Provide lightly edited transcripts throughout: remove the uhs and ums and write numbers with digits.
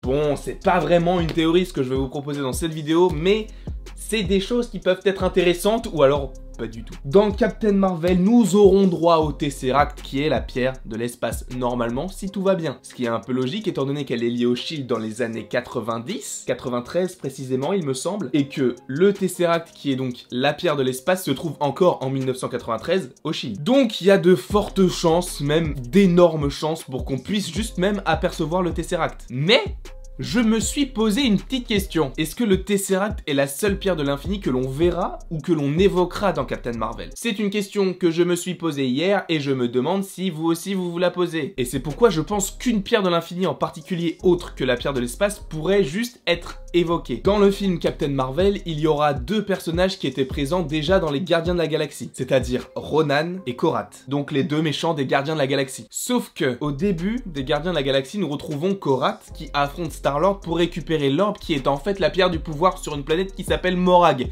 Bon, c'est pas vraiment une théorie ce que je vais vous proposer dans cette vidéo, mais c'est des choses qui peuvent être intéressantes ou alors pas du tout. Dans Captain Marvel, nous aurons droit au Tesseract qui est la pierre de l'espace, normalement, si tout va bien. Ce qui est un peu logique étant donné qu'elle est liée au Shield dans les années 90, 93 précisément il me semble, et que le Tesseract qui est donc la pierre de l'espace se trouve encore en 1993 au Shield. Donc il y a de fortes chances, même d'énormes chances pour qu'on puisse juste même apercevoir le Tesseract. Mais je me suis posé une petite question. Est-ce que le Tesseract est la seule pierre de l'infini que l'on verra ou que l'on évoquera dans Captain Marvel? C'est une question que je me suis posée hier et je me demande si vous aussi vous la posez. Et c'est pourquoi je pense qu'une pierre de l'infini en particulier autre que la pierre de l'espace pourrait juste être évoquée. Dans le film Captain Marvel, il y aura deux personnages qui étaient présents déjà dans les Gardiens de la Galaxie, c'est-à-dire Ronan et Korath, donc les deux méchants des Gardiens de la Galaxie. Sauf que, au début des Gardiens de la Galaxie, nous retrouvons Korath qui affronte Star-Lord pour récupérer l'orbe qui est en fait la pierre du pouvoir sur une planète qui s'appelle Morag.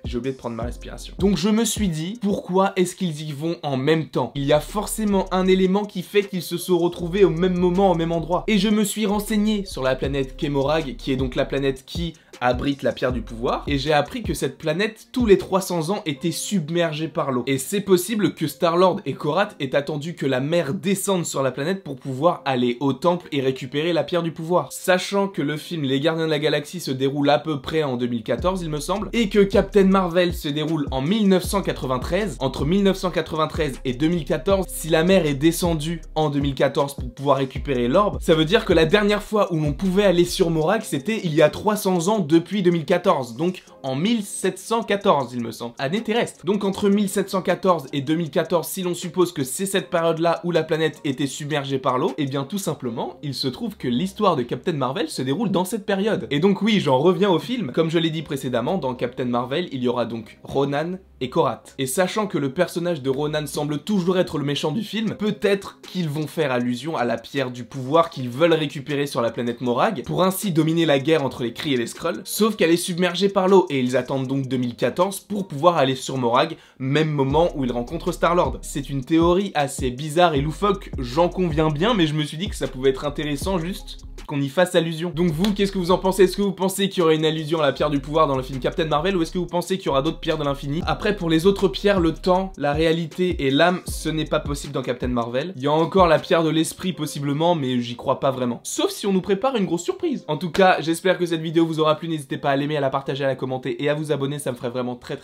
J'ai oublié de prendre ma respiration. Donc je me suis dit, pourquoi est-ce qu'ils y vont en même temps? Il y a forcément un élément qui fait qu'ils se sont retrouvés au même moment, au même endroit. Et je me suis renseigné sur la planète Morag, qui est donc la planète qui abrite la pierre du pouvoir, et j'ai appris que cette planète, tous les 300 ans, était submergée par l'eau. Et c'est possible que Star-Lord et Korath aient attendu que la mer descende sur la planète pour pouvoir aller au temple et récupérer la pierre du pouvoir. Sachant que le film Les Gardiens de la Galaxie se déroule à peu près en 2014, il me semble, et que Captain Marvel se déroule en 1993, entre 1993 et 2014, si la mer est descendue en 2014 pour pouvoir récupérer l'orbe, ça veut dire que la dernière fois où l'on pouvait aller sur Morag, c'était il y a 300 ans depuis 2014, donc en 1714 il me semble, année terrestre. Donc entre 1714 et 2014, si l'on suppose que c'est cette période-là où la planète était submergée par l'eau, et bien tout simplement, il se trouve que l'histoire de Captain Marvel se déroule dans cette période. Et donc oui, j'en reviens au film, comme je l'ai dit précédemment, dans Captain Marvel, il y aura donc Ronan et Korath. Et sachant que le personnage de Ronan semble toujours être le méchant du film, peut-être qu'ils vont faire allusion à la pierre du pouvoir qu'ils veulent récupérer sur la planète Morag, pour ainsi dominer la guerre entre les Kree et les Skrulls, sauf qu'elle est submergée par l'eau, et ils attendent donc 2014 pour pouvoir aller sur Morag, même moment où ils rencontrent Star-Lord. C'est une théorie assez bizarre et loufoque, j'en conviens bien, mais je me suis dit que ça pouvait être intéressant juste qu'on y fasse allusion. Donc vous, qu'est-ce que vous en pensez? Est-ce que vous pensez qu'il y aurait une allusion à la pierre du pouvoir dans le film Captain Marvel, ou est-ce que vous pensez qu'il y aura d'autres pierres de l'infini? Après, pour les autres pierres, le temps, la réalité et l'âme, ce n'est pas possible dans Captain Marvel. Il y a encore la pierre de l'esprit possiblement, mais j'y crois pas vraiment. Sauf si on nous prépare une grosse surprise. En tout cas, j'espère que cette vidéo vous aura plu. N'hésitez pas à l'aimer, à la partager, à la commenter et à vous abonner, ça me ferait vraiment très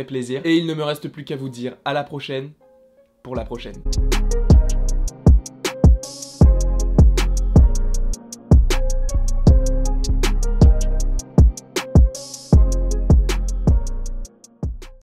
plaisir. Et il ne me reste plus qu'à vous dire à la prochaine pour la prochaine.